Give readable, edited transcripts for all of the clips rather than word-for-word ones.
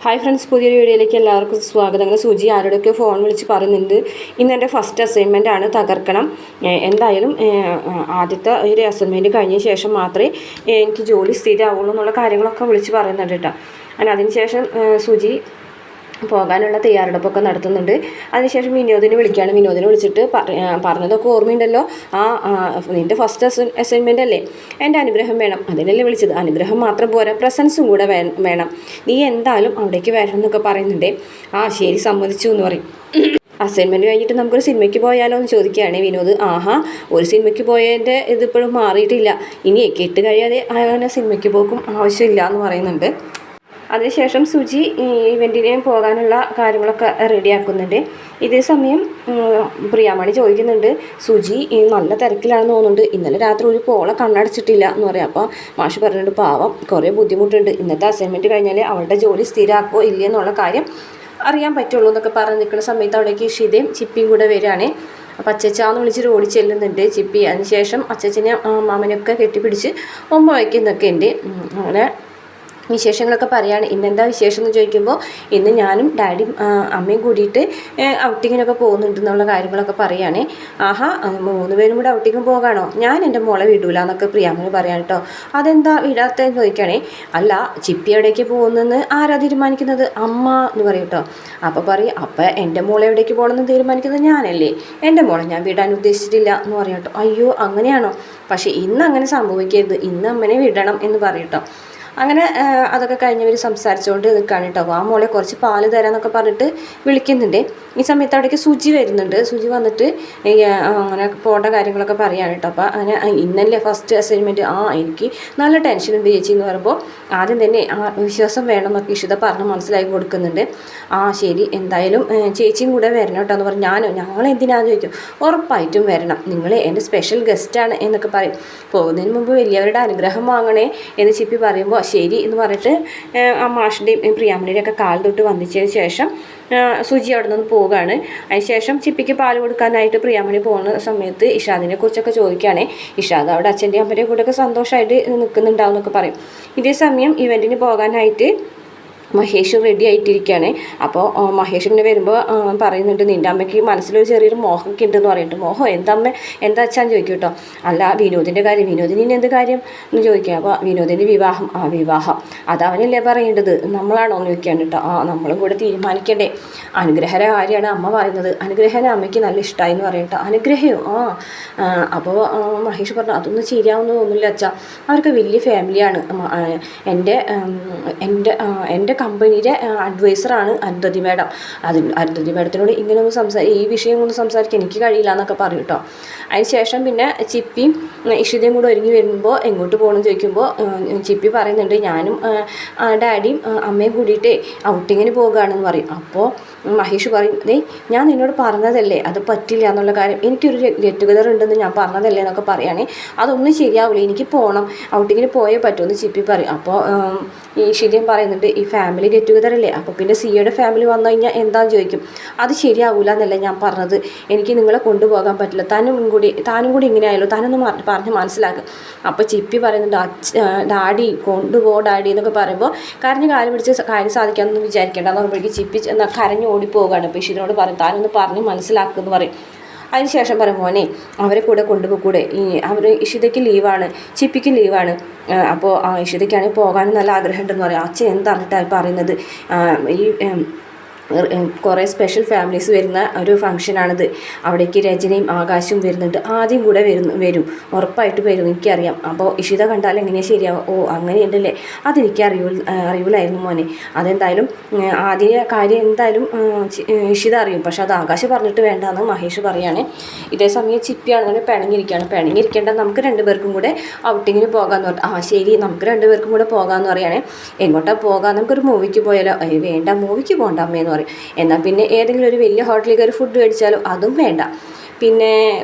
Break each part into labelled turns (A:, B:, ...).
A: Hi friends, പുതിയൊരു വീഡിയോയിലേക്ക് എല്ലാവർക്കും സ്വാഗതം. അങ്ങനെ സുജി ആരോടൊക്കെ ഫോൺ വിളിച്ച് പറയുന്നുണ്ട്. ഇന്ന് എൻ്റെ ഫസ്റ്റ് അസൈൻമെൻ്റ് ആണ്, തകർക്കണം. എന്തായാലും ആദ്യത്തെ ഒരു അസൈൻമെൻറ്റ് കഴിഞ്ഞ ശേഷം മാത്രമേ എനിക്ക് ജോലി സ്ഥിരമാവുള്ളൂ എന്നുള്ള കാര്യങ്ങളൊക്കെ വിളിച്ച് പറയുന്നുണ്ട് കേട്ടോ. അങ്ങനെ അതിനുശേഷം സുജി പോകാനുള്ള തയ്യാറെടുപ്പൊക്കെ നടത്തുന്നുണ്ട്. അതിനുശേഷം വിനോദിനെ വിളിക്കുകയാണ്. വിനോദിനെ വിളിച്ചിട്ട് പറഞ്ഞതൊക്കെ ഓർമ്മയുണ്ടല്ലോ, നിൻ്റെ ഫസ്റ്റ് അസൈൻമെൻ്റ് അല്ലേ, എൻ്റെ അനുഗ്രഹം വേണം, അതിനല്ലേ വിളിച്ചത്. അനുഗ്രഹം മാത്രം പോരാ, പ്രസൻസും കൂടെ വേണം, നീ എന്തായാലും അവിടേക്ക് വരണം എന്നൊക്കെ പറയുന്നുണ്ട്. ശരി, സമ്മതിച്ചു എന്ന് പറയും. അസൈൻമെൻറ്റ് കഴിഞ്ഞിട്ട് നമുക്കൊരു സിനിമയ്ക്ക് പോയാലോ എന്ന് ചോദിക്കുകയാണ് വിനോദ്. ഒരു സിനിമയ്ക്ക് പോയതിൻ്റെ ഇതിപ്പോഴും മാറിയിട്ടില്ല, ഇനി കെട്ട് കഴിയാതെ അങ്ങനെ സിനിമയ്ക്ക് പോക്കും ആവശ്യമില്ല എന്ന് പറയുന്നുണ്ട്. അതിനുശേഷം സുജി ഇവൻറ്റിന് പോകാനുള്ള കാര്യങ്ങളൊക്കെ റെഡിയാക്കുന്നുണ്ട്. ഇതേ സമയം പ്രിയാമണി ചോദിക്കുന്നുണ്ട്, സുജി നല്ല തിരക്കിലാണെന്ന് തോന്നുന്നുണ്ട്, ഇന്നലെ രാത്രി ഒരു പോളെ കണ്ണടച്ചിട്ടില്ല എന്ന് പറയാം. അപ്പോൾ മാഷ് പറഞ്ഞിട്ട് പാവം കുറേ ബുദ്ധിമുട്ടുണ്ട്, ഇന്നത്തെ അസൈൻമെൻറ്റ് കഴിഞ്ഞാൽ അവളുടെ ജോലി സ്ഥിരമാക്കോ ഇല്ല എന്നുള്ള കാര്യം അറിയാൻ പറ്റുള്ളൂ എന്നൊക്കെ പറഞ്ഞ് നിൽക്കുന്ന സമയത്ത് അവിടേക്ക് ഇഷിതയും ചിപ്പിയും കൂടെ വരികയാണ്. അപ്പോൾ അച്ചച്ചാന്ന് വിളിച്ചിട്ട് ഓടി ചെല്ലുന്നുണ്ട് ചിപ്പി. അതിനുശേഷം അച്ചച്ചനെ മാമനെയൊക്കെ കെട്ടിപ്പിടിച്ച് വയ്ക്കുന്നൊക്കെ ഉണ്ട്. അങ്ങനെ വിശേഷങ്ങളൊക്കെ പറയുകയാണ്. ഇന്നെന്താ വിശേഷം എന്ന് ചോദിക്കുമ്പോൾ ഇന്ന് ഞാനും ഡാഡിയും അമ്മയും കൂടിയിട്ട് ഔട്ടിങ്ങിനൊക്കെ പോകുന്നുണ്ട് എന്നുള്ള കാര്യങ്ങളൊക്കെ പറയുകയാണ്. 3 പേരും കൂടെ ഔട്ടിങ്ങിന് പോകാണോ, ഞാൻ എൻ്റെ മോളെ വിടൂല എന്നൊക്കെ പ്രിയാമ്മന് പറയാൻ കേട്ടോ. അതെന്താ വിടാത്തതെന്ന് ചോദിക്കുകയാണേ. അല്ല, ചിപ്പി എവിടേക്ക് പോകുന്നതെന്ന് ആരാ തീരുമാനിക്കുന്നത്, അമ്മ എന്ന് പറയും കേട്ടോ. അപ്പോൾ പറയും, അപ്പം എൻ്റെ മോളെ എവിടേക്ക് പോകണമെന്ന് തീരുമാനിക്കുന്നത് ഞാനല്ലേ, എൻ്റെ മോളെ ഞാൻ വിടാൻ ഉദ്ദേശിച്ചിട്ടില്ല എന്ന് പറയാം കേട്ടോ. അയ്യോ അങ്ങനെയാണോ, പക്ഷേ ഇന്ന് അങ്ങനെ സംഭവിക്കരുത്, ഇന്ന് അമ്മനെ വിടണം എന്ന് പറയും കേട്ടോ. അങ്ങനെ അതൊക്കെ കഴിഞ്ഞവർ സംസാരിച്ചുകൊണ്ട് നിൽക്കുകയാണ് കേട്ടോ. മോളെ കുറച്ച് പാല് തരാമെന്നൊക്കെ പറഞ്ഞിട്ട് വിളിക്കുന്നുണ്ട്. ഈ സമയത്ത് അവിടേക്ക് സുജി വരുന്നുണ്ട്. സുജി വന്നിട്ട് അങ്ങനെ പോകേണ്ട കാര്യങ്ങളൊക്കെ പറയുകയാണ് കേട്ടോ. അപ്പോൾ അങ്ങനെ ഇന്നല്ലേ ഫസ്റ്റ് അസൈൻമെൻറ്റ്, എനിക്ക് നല്ല ടെൻഷനുണ്ട് ചേച്ചി എന്ന് പറയുമ്പോൾ ആദ്യം തന്നെ ആത്മവിശ്വാസം വേണമെന്നൊക്കെ ഇഷിത പറഞ്ഞ് മനസ്സിലാക്കി കൊടുക്കുന്നുണ്ട്. ശരി, എന്തായാലും ചേച്ചിയും കൂടെ വരണം കേട്ടോ എന്ന് പറഞ്ഞു. ഞങ്ങൾ എന്തിനാന്ന് ചോദിക്കും. ഉറപ്പായിട്ടും വരണം, നിങ്ങൾ എൻ്റെ സ്പെഷ്യൽ ഗസ്റ്റാണ് എന്നൊക്കെ പറയും. പോകുന്നതിന് മുമ്പ് വലിയവരുടെ അനുഗ്രഹം വാങ്ങണേ എന്ന് ചിപ്പി പറയുമ്പോൾ ശരി എന്ന് പറഞ്ഞിട്ട് ആ മാഷിൻ്റെയും പ്രിയാമണിയുടെയും ഒക്കെ കാൽ തൊട്ട് വന്നിച്ചതിന് ശേഷം സുജി അവിടെ നിന്ന് പോവുകയാണ്. അതിനുശേഷം ചിപ്പിക്ക് പാൽ കൊടുക്കാനായിട്ട് പ്രിയാമണി പോകുന്ന സമയത്ത് ഇഷാദിനെ കുറിച്ചൊക്കെ ചോദിക്കുകയാണ്. ഇഷാദ് അവിടെ അച്ഛൻ്റെയും അമ്മയുടെയും കൂടെയൊക്കെ സന്തോഷമായിട്ട് നിൽക്കുന്നുണ്ടാവും എന്നൊക്കെ പറയും. ഇതേ സമയം ഇവൻറ്റിന് പോകാനായിട്ട് മഹേഷ് റെഡി ആയിട്ടിരിക്കുകയാണ്. അപ്പോൾ മഹേഷ് ഇങ്ങനെ വരുമ്പോൾ പറയുന്നുണ്ട്, നിൻ്റെ അമ്മയ്ക്ക് മനസ്സിലൊരു ചെറിയൊരു മോഹമൊക്കെ ഉണ്ടെന്ന് പറയുന്നുണ്ട്. മോഹം എന്താ അച്ഛാന്ന് ചോദിക്കും കേട്ടോ. അല്ല, വിനോദിൻ്റെ കാര്യം, വിനോദിന് ഇനി എന്ത് കാര്യം എന്ന് ചോദിക്കുക. അപ്പോൾ വിനോദിൻ്റെ വിവാഹം അതവനല്ലേ പറയേണ്ടത്, നമ്മളാണോ എന്ന് ചോദിക്കുകയാണ് കേട്ടോ. നമ്മളും കൂടെ തീരുമാനിക്കണ്ടേ, അനുഗ്രഹയുടെ കാര്യമാണ് അമ്മ പറയുന്നത്, അനുഗ്രഹനെ അമ്മയ്ക്ക് നല്ല ഇഷ്ടമായി എന്ന് പറയും കേട്ടോ. അനുഗ്രഹയോ അപ്പോൾ മഹേഷ് പറഞ്ഞു, അതൊന്നും ശരിയാവുമെന്ന് തോന്നുന്നില്ല അച്ഛാ, അവർക്ക് വലിയ ഫാമിലിയാണ്. എൻ്റെ കമ്പനിയുടെ അഡ്വൈസറാണ് അരുന്ധതി മാഡം. അരുന്ധതി മാഡത്തിനോട് ഇങ്ങനെ ഈ വിഷയം ഒന്ന് സംസാരിക്കാൻ എനിക്ക് കഴിയില്ല എന്നൊക്കെ പറയും കേട്ടോ. അതിനുശേഷം പിന്നെ ചിപ്പിയും ഇഷിതയും കൂടെ ഒരുങ്ങി വരുമ്പോൾ എങ്ങോട്ട് പോകണമെന്ന് ചോദിക്കുമ്പോൾ ചിപ്പി പറയുന്നുണ്ട്, ഞാനും ഡാഡിയും അമ്മയും കൂടിയിട്ട് ഔട്ടിങ്ങിന് പോകുകയാണെന്ന് പറയും. അപ്പോൾ മഹേഷ് പറയും, ഞാൻ നിന്നോട് പറഞ്ഞതല്ലേ അത് പറ്റില്ല എന്നുള്ള കാര്യം, എനിക്കൊരു ഗെറ്റ് ടുഗദർ ഉണ്ടെന്ന് ഞാൻ പറഞ്ഞതല്ലേ എന്നൊക്കെ പറയുകയാണെ. അതൊന്നും ശരിയാവില്ല, എനിക്ക് പോകണം, ഔട്ടിങ്ങിന് പോയേ പറ്റുമെന്ന് ചിപ്പി പറയും. അപ്പോൾ ഈ ഇഷിതയും പറയുന്നുണ്ട്, ഈ ഫാമിലി ഗെറ്റ് ടുഗദർ അല്ലേ, അപ്പോൾ പിന്നെ സിയുടെ ഫാമിലി വന്നു കഴിഞ്ഞാൽ എന്താണെന്ന് ചോദിക്കും. അത് ശരിയാവില്ല എന്നല്ല ഞാൻ പറഞ്ഞത്, എനിക്ക് നിങ്ങളെ കൊണ്ടുപോകാൻ പറ്റില്ല, താനും കൂടി ഇങ്ങനെ ആയാലോ, താനൊന്ന് പറഞ്ഞ് മനസ്സിലാക്കുക. അപ്പോൾ ചിപ്പി പറയുന്നുണ്ട്, ഡാഡി ഡാഡി എന്നൊക്കെ പറയുമ്പോൾ കരഞ്ഞ് കാല് പിടിച്ച് കാര്യം സാധിക്കാമെന്നൊന്നും വിചാരിക്കേണ്ട എന്ന് പറയുമ്പോഴേക്കും ചിപ്പി കരഞ്ഞ് ഓടിപ്പോവുകയാണ്. അപ്പോൾ ഇഷിതനോട് പറയും, താനൊന്ന് പറഞ്ഞ് മനസ്സിലാക്കുമെന്ന് പറയും. അതിനുശേഷം പറയും, മോനെ അവരെ കൂടെ കൊണ്ടുപോകൂടെ, ഇഷിതയ്ക്ക് ലീവാണ്, ചിപ്പിക്ക് ലീവാണ്. അപ്പോൾ ഇഷിതയ്ക്കാണെങ്കിൽ പോകാനും നല്ല ആഗ്രഹമുണ്ടെന്ന് പറയും. അച്ഛൻ എന്താണിട്ടാണ് പറയുന്നത്, ഈ കുറേ സ്പെഷ്യൽ ഫാമിലീസ് വരുന്ന ഒരു ഫംഗ്ഷനാണിത്, അവിടേക്ക് രചനയും ആകാശവും വരുന്നുണ്ട്, ആദ്യം കൂടെ വരും, ഉറപ്പായിട്ട് വരും, എനിക്കറിയാം. അപ്പോൾ ഇഷിത കണ്ടാൽ എങ്ങനെയാണ് ശരിയാവും, അങ്ങനെയുണ്ടല്ലേ, അതെനിക്ക് അറിയില്ലായിരുന്നു മോനെ, അതെന്തായാലും ആദ്യ കാര്യം എന്തായാലും ഇഷിത അറിയും, പക്ഷെ അത് ആകാശം പറഞ്ഞിട്ട് വേണ്ടാന്ന് മഹേഷ് പറയുകയാണ്. ഇതേ സമയം ചിപ്പിയാണെങ്കിൽ പിണങ്ങിയിരിക്കേണ്ട, നമുക്ക് 2 പേർക്കും കൂടെ ഔട്ടിങ്ങിന് പോകാമെന്ന് പറഞ്ഞു. ശരി, നമുക്ക് 2 പേർക്കും കൂടെ പോകാമെന്ന് പറയുകയാണ്. എങ്ങോട്ടാണ് പോകാം, നമുക്കൊരു മൂവിക്ക് പോയാലോ, വേണ്ട മൂവിക്ക് പോകണ്ട അമ്മയെന്ന് പറയും. എന്നാൽ പിന്നെ ഏതെങ്കിലും ഒരു വലിയ ഹോട്ടലിൽ കയറി ഫുഡ് മേടിച്ചാലോ, അതും വേണ്ട. പിന്നെ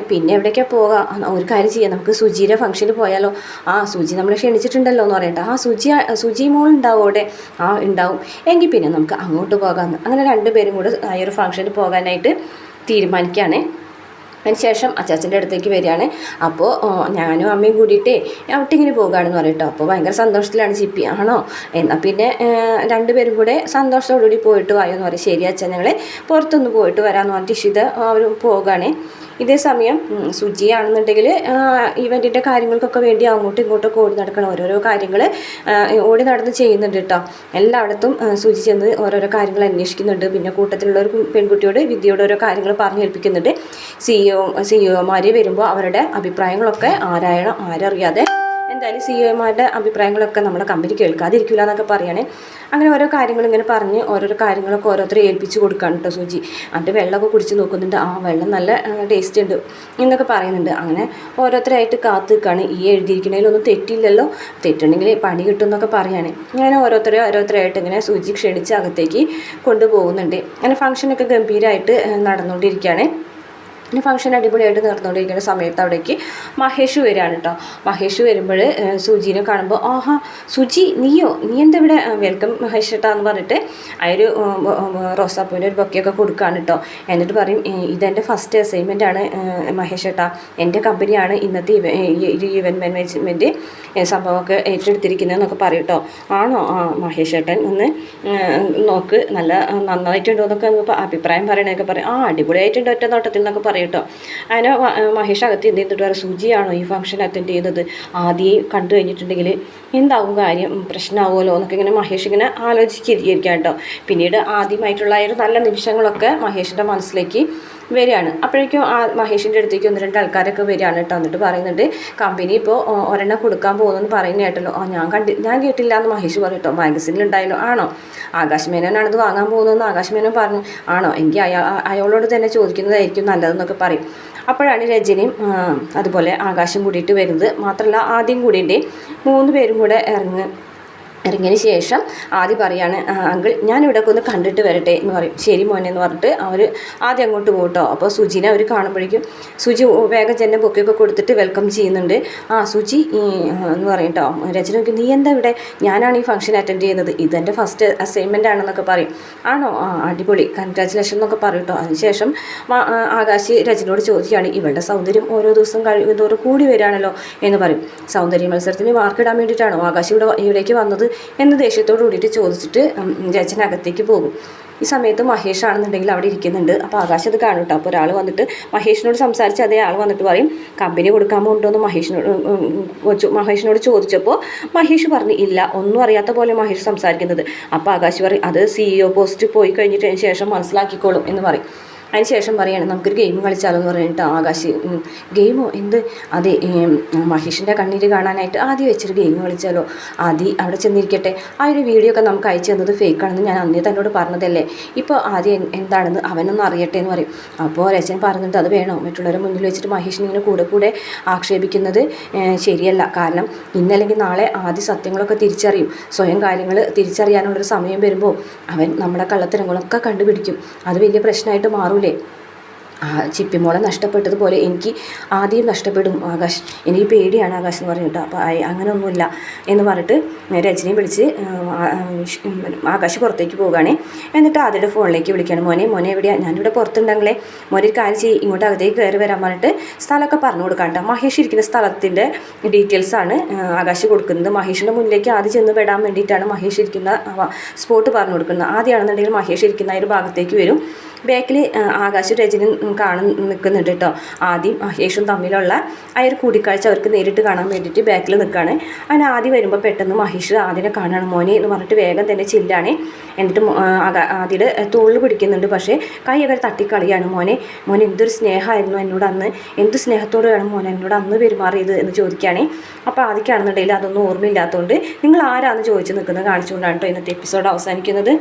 A: എവിടേക്കാണ് പോകാം, ഒരു കാര്യം ചെയ്യാം, നമുക്ക് സുജിയുടെ ഫംഗ്ഷന് പോയാലോ, സുജി നമ്മളെ ക്ഷണിച്ചിട്ടുണ്ടല്ലോ എന്ന് പറയട്ടെ. സുജി മോൾ ഉണ്ടാവും അവിടെ, ഉണ്ടാവും, എങ്കിൽ പിന്നെ നമുക്ക് അങ്ങോട്ട് പോകാമെന്ന്. അങ്ങനെ 2 പേരും കൂടെ ആ ഒരു ഫംഗ്ഷന് പോകാനായിട്ട് തീരുമാനിക്കുകയാണ്. അതിന് ശേഷം അച്ചാച്ചൻ്റെ അടുത്തേക്ക് വരികയാണ്. അപ്പോൾ ഞാനും അമ്മയും കൂടിയിട്ട് ഔട്ടിങ്ങിന് പോകുകയാണെന്ന് പറയും കേട്ടോ. അപ്പോൾ ഭയങ്കര സന്തോഷത്തിലാണ് ചിപ്പി. ആണോ, എന്നാൽ പിന്നെ രണ്ടുപേരും കൂടെ സന്തോഷത്തോടുകൂടി പോയിട്ട് വായോ എന്ന് പറയും. ശരി അച്ഛൻ, ഞങ്ങൾ പുറത്തൊന്ന് പോയിട്ട് വരാമെന്ന് പറഞ്ഞിട്ട് ഇഷിത അവർ പോവുകയാണ്. ഇതേ സമയം സുജിയാണെന്നുണ്ടെങ്കിൽ ഇവൻറ്റിൻ്റെ കാര്യങ്ങൾക്കൊക്കെ വേണ്ടി അങ്ങോട്ടും ഇങ്ങോട്ടൊക്കെ ഓടി നടക്കണം. ഓരോരോ കാര്യങ്ങൾ ഓടി നടന്ന് ചെയ്യുന്നുണ്ട് കേട്ടോ. എല്ലായിടത്തും സുജി ചെന്ന് ഓരോരോ കാര്യങ്ങൾ അന്വേഷിക്കുന്നുണ്ട്. പിന്നെ കൂട്ടത്തിലുള്ള ഒരു പെൺകുട്ടിയോട് വിദ്യയോട് ഓരോ കാര്യങ്ങൾ പറഞ്ഞു ഏൽപ്പിക്കുന്നുണ്ട്. സിഇഒമാർ വരുമ്പോൾ അവരുടെ അഭിപ്രായങ്ങളൊക്കെ ആരറിയാതെ എന്തായാലും സിഇഒമാരുടെ അഭിപ്രായങ്ങളൊക്കെ നമ്മുടെ കമ്പനി കേൾക്കാതിരിക്കില്ല എന്നൊക്കെ പറയാണ്. അങ്ങനെ ഓരോ കാര്യങ്ങൾ ഇങ്ങനെ പറഞ്ഞ് ഓരോരോ കാര്യങ്ങളൊക്കെ ഓരോരുത്തരെ ഏൽപ്പിച്ച് കൊടുക്കുകയാണ് കേട്ടോ സുജി. എന്നിട്ട് വെള്ളമൊക്കെ കുടിച്ച് നോക്കുന്നുണ്ട്. വെള്ളം നല്ല ടേസ്റ്റ് ഉണ്ട് എന്നൊക്കെ പറയുന്നുണ്ട്. അങ്ങനെ ഓരോരുത്തരായിട്ട് കാത്തു നിൽക്കുകയാണ്. ഈ എഴുതിയിരിക്കുന്നതിലൊന്നും തെറ്റില്ലല്ലോ, തെറ്റുണ്ടെങ്കിൽ പണി കിട്ടും എന്നൊക്കെ പറയാണ്. അങ്ങനെ ഓരോരുത്തരായിട്ട് ഇങ്ങനെ സുജി ക്ഷണിച്ച് അകത്തേക്ക് കൊണ്ടുപോകുന്നുണ്ട്. അങ്ങനെ ഫംഗ്ഷനൊക്കെ ഗംഭീരമായിട്ട് നടന്നുകൊണ്ടിരിക്കുകയാണ്. പിന്നെ ഫംഗ്ഷൻ അടിപൊളിയായിട്ട് നടന്നുകൊണ്ടിരിക്കുന്ന സമയത്ത് അവിടേക്ക് മഹേഷ് വരികയാണ് കേട്ടോ. മഹേഷ് വരുമ്പോൾ സുജീനെ കാണുമ്പോൾ സുജി നീ എന്താ ഇവിടെ, വെൽക്കം മഹേഷ് ഏട്ടാ എന്ന് പറഞ്ഞിട്ട് ഒരു റോസാപ്പൂവിൻ്റെ ഒരു ബൊക്കെയൊക്കെ കൊടുക്കുകയാണ് കേട്ടോ. എന്നിട്ട് പറയും, ഇതെൻ്റെ ഫസ്റ്റ് അസൈൻമെൻ്റ് ആണ് മഹേഷ് ഏട്ടാ, എൻ്റെ കമ്പനിയാണ് ഇന്നത്തെ ഇവൻറ്റ് മാനേജ്മെൻറ്റ് സംഭവമൊക്കെ ഏറ്റെടുത്തിരിക്കുന്നതെന്നൊക്കെ പറയും കേട്ടോ. ആണോ, മഹേഷ് ഏട്ടൻ ഒന്ന് നോക്ക്, നല്ല നന്നായിട്ടുണ്ടോ എന്നൊക്കെ അഭിപ്രായം പറയണതൊക്കെ പറയും. അടിപൊളിയായിട്ടുണ്ട് ഒറ്റ നോട്ടത്തിൽ എന്നൊക്കെ പറയും കേട്ടോ. അങ്ങനെ മഹേഷ് അകത്ത് എന്ത് ചെയ്തിട്ട് പറയാം, സുജിയാണോ ഈ ഫംഗ്ഷൻ അറ്റൻഡ് ചെയ്യുന്നത്, ആദ്യം കണ്ടു കഴിഞ്ഞിട്ടുണ്ടെങ്കിൽ എന്താവും കാര്യം, പ്രശ്നമാവുമല്ലോ എന്നൊക്കെ ഇങ്ങനെ മഹേഷ് ഇങ്ങനെ ആലോചിച്ചിരിക്കാം കേട്ടോ. പിന്നീട് ആദ്യമായിട്ടുള്ള ഒരു നല്ല നിമിഷങ്ങളൊക്കെ മഹേഷിൻ്റെ മനസ്സിലേക്ക് വരികയാണ്. അപ്പോഴേക്കും മഹേഷിൻ്റെ അടുത്തേക്ക് 1-2 ആൾക്കാരൊക്കെ വരികയാണ് കേട്ടോ. എന്നിട്ട് പറയുന്നുണ്ട്, കമ്പനി ഇപ്പോൾ ഒരെണ്ണം കൊടുക്കാൻ പോകുന്നെന്ന് പറയുന്ന കേട്ടല്ലോ. ഞാൻ കേട്ടില്ല എന്ന് മഹേഷ് പറയും കേട്ടോ. മാഗസിനിലുണ്ടായല്ലോ. ആണോ, ആകാശ് മേനോനാണിത് വാങ്ങാൻ പോകുന്നതെന്ന് ആകാശ് മേനോൻ പറഞ്ഞു. ആണോ, എങ്കിൽ അയാളോട് തന്നെ ചോദിക്കുന്നതായിരിക്കും നല്ലതെന്നൊക്കെ പറയും. അപ്പോഴാണ് രജനിയും അതുപോലെ ആകാശം കൂടിയിട്ട് വരുന്നത്. മാത്രമല്ല ആദ്യം കൂടിയിട്ട് 3 പേരും കൂടെ ഇറങ്ങിയതിന് ശേഷം ആദ്യം പറയാണ്, അങ്കിൾ ഞാൻ ഇവിടെയൊക്കെ ഒന്ന് കണ്ടിട്ട് വരട്ടെ എന്ന് പറയും. ശരി മോനെ എന്ന് പറഞ്ഞിട്ട് അവർ ആദ്യം അങ്ങോട്ട് പോകട്ടോ. അപ്പോൾ സുജിനെ അവർ കാണുമ്പോഴേക്കും സുജി വേഗം ചെന്നെ ബൊക്കെയൊക്കെ കൊടുത്തിട്ട് വെൽക്കം ചെയ്യുന്നുണ്ട്. സുജി എന്ന് പറയും കേട്ടോ. രചന നീ എന്താ ഇവിടെ, ഞാനാണ് ഈ ഫംഗ്ഷൻ അറ്റൻഡ് ചെയ്യുന്നത്, ഇതെൻ്റെ ഫസ്റ്റ് അസൈൻമെൻ്റ് ആണെന്നൊക്കെ പറയും. ആണോ, അടിപൊളി, കൺഗ്രാജുലേഷൻ എന്നൊക്കെ പറയും കേട്ടോ. അതിനുശേഷം ആകാശ് രചനയോട് ചോദിക്കുകയാണ്, ഇവളുടെ സൗന്ദര്യം ഓരോ ദിവസം കഴിയുന്നതോറും കൂടി വരികയാണല്ലോ എന്ന് പറയും. സൗന്ദര്യ മത്സരത്തിന് മാർക്കിടാൻ വേണ്ടിയിട്ടാണോ ആകാശ് ഇവിടേക്ക് വന്നത് എന്ന് ദേഷ്യത്തോട് കൂടിയിട്ട് ചോദിച്ചിട്ട് രചന അകത്തേക്ക് പോകും. ഈ സമയത്ത് മഹേഷ് ആണെന്നുണ്ടെങ്കിൽ അവിടെ ഇരിക്കുന്നുണ്ട്. അപ്പോൾ ആകാശ് അത് കാണും കേട്ടോ. അപ്പോൾ ഒരാൾ വന്നിട്ട് മഹേഷിനോട് സംസാരിച്ച് അതേ ആൾ വന്നിട്ട് പറയും, കമ്പനി കൊടുക്കാൻ ഉണ്ടോയെന്ന് മഹേഷിനോട് ചോദിച്ചപ്പോൾ മഹേഷ് പറഞ്ഞു ഇല്ല, ഒന്നും അറിയാത്ത പോലെ മഹേഷ് സംസാരിക്കുന്നത്. അപ്പോൾ ആകാശ് പറയും, അത് CEO പോസ്റ്റ് പോയി കഴിഞ്ഞിട്ട് ശേഷം മനസ്സിലാക്കിക്കോളും എന്ന് പറയും. അതിന് ശേഷം പറയുകയാണ്, നമുക്കൊരു ഗെയിം കളിച്ചാലോ എന്ന് പറഞ്ഞിട്ട് ആകാശ്, ഗെയിമോ എന്ത്, അതെ മഹേഷിൻ്റെ കണ്ണീര് കാണാനായിട്ട് ആദ്യം വെച്ചൊരു ഗെയിം കളിച്ചാലോ, ആദ്യം അവിടെ ചെന്നിരിക്കട്ടെ, ഒരു വീഡിയോ ഒക്കെ നമുക്ക് അയച്ചു തന്നത് ഫേക്കാണെന്ന് ഞാൻ അന്നേ തന്നോട് പറഞ്ഞതല്ലേ, ഇപ്പോൾ ആദ്യം എന്താണെന്ന് അവനൊന്ന് അറിയട്ടെ എന്ന് പറയും. അപ്പോൾ രചന പറഞ്ഞിട്ട് അത് വേണോ, മറ്റുള്ളവരുടെ മുന്നിൽ വെച്ചിട്ട് മഹേഷിനെ ഇങ്ങനെ കൂടെ ആക്ഷേപിക്കുന്നത് ശരിയല്ല. കാരണം ഇന്നല്ലെങ്കിൽ നാളെ ആദ്യ സത്യങ്ങളൊക്കെ തിരിച്ചറിയും. സ്വയം കാര്യങ്ങൾ തിരിച്ചറിയാനുള്ളൊരു സമയം വരുമ്പോൾ അവൻ നമ്മുടെ കള്ളത്തരങ്ങളൊക്കെ കണ്ടുപിടിക്കും. അത് വലിയ പ്രശ്നമായിട്ട് മാറൂലേ. ചിപ്പിമോളെ നഷ്ടപ്പെട്ടതുപോലെ എനിക്ക് ആദ്യം നഷ്ടപ്പെടും ആകാശ്, എനിക്ക് പേടിയാണ് ആകാശ് എന്ന് പറഞ്ഞിട്ട്. അപ്പോൾ അങ്ങനെയൊന്നുമില്ല എന്ന് പറഞ്ഞിട്ട് രജനിയെ വിളിച്ച് ആകാശ് പുറത്തേക്ക് പോവുകയാണ്. എന്നിട്ട് ആദ്യയുടെ ഫോണിലേക്ക് വിളിക്കുകയാണ്, മോനെ എവിടെയാണ്, ഞാനിവിടെ പുറത്തുണ്ടെങ്കിലേ മോനെ ഒരു കാര്യം ചെയ്യും, ഇങ്ങോട്ട് അകത്തേക്ക് കയറി വരാൻ പറഞ്ഞിട്ട് സ്ഥലമൊക്കെ പറഞ്ഞു കൊടുക്കാം കേട്ടോ. മഹേഷ് ഇരിക്കുന്ന സ്ഥലത്തിൻ്റെ ഡീറ്റെയിൽസാണ് ആകാശ് കൊടുക്കുന്നത്. മഹേഷിൻ്റെ മുന്നിലേക്ക് ആദ്യം ചെന്ന് പെടാൻ വേണ്ടിയിട്ടാണ് മഹേഷ് ഇരിക്കുന്ന സ്പോട്ട് പറഞ്ഞു കൊടുക്കുന്നത്. ആദ്യമാണെന്നുണ്ടെങ്കിൽ മഹേഷ് ഇരിക്കുന്ന ഒരു ഭാഗത്തേക്ക് വരും. ബാക്കിൽ ആകാശ് രജനി നിൽക്കുന്നുണ്ട് കേട്ടോ. ആദ്യം മഹേഷും തമ്മിലുള്ള ഒരു കൂടിക്കാഴ്ച അവർക്ക് നേരിട്ട് കാണാൻ വേണ്ടിയിട്ട് ബാക്കിൽ നിൽക്കുകയാണ്. അങ്ങനെ ആദ്യം വരുമ്പോൾ പെട്ടെന്ന് മഹേഷ് ആദ്യനെ കാണുകയാണ്. മോനെ എന്ന് പറഞ്ഞിട്ട് വേഗം തന്നെ ചില്ലാണ്. എന്നിട്ട് ആദ്യയുടെ തോളിൽ പിടിക്കുന്നുണ്ട്. പക്ഷേ കൈയൊക്കെ തട്ടിക്കളിയാണ്. മോനെ എന്തൊരു സ്നേഹമായിരുന്നു എന്നോട് അന്ന്, എന്ത് സ്നേഹത്തോടെയാണ് മോനെ എന്നോട് അന്ന് പെരുമാറിയത് എന്ന് ചോദിക്കുകയാണ്. അപ്പോൾ ആദ്യക്കാണെന്നുണ്ടെങ്കിൽ അതൊന്നും ഓർമ്മയില്ലാത്തതുകൊണ്ട് നിങ്ങൾ ആരാന്ന് ചോദിച്ച് നിൽക്കുന്നത് കാണിച്ചുകൊണ്ടാണ് കേട്ടോ ഇന്നത്തെ എപ്പിസോഡ് അവസാനിക്കുന്നത്.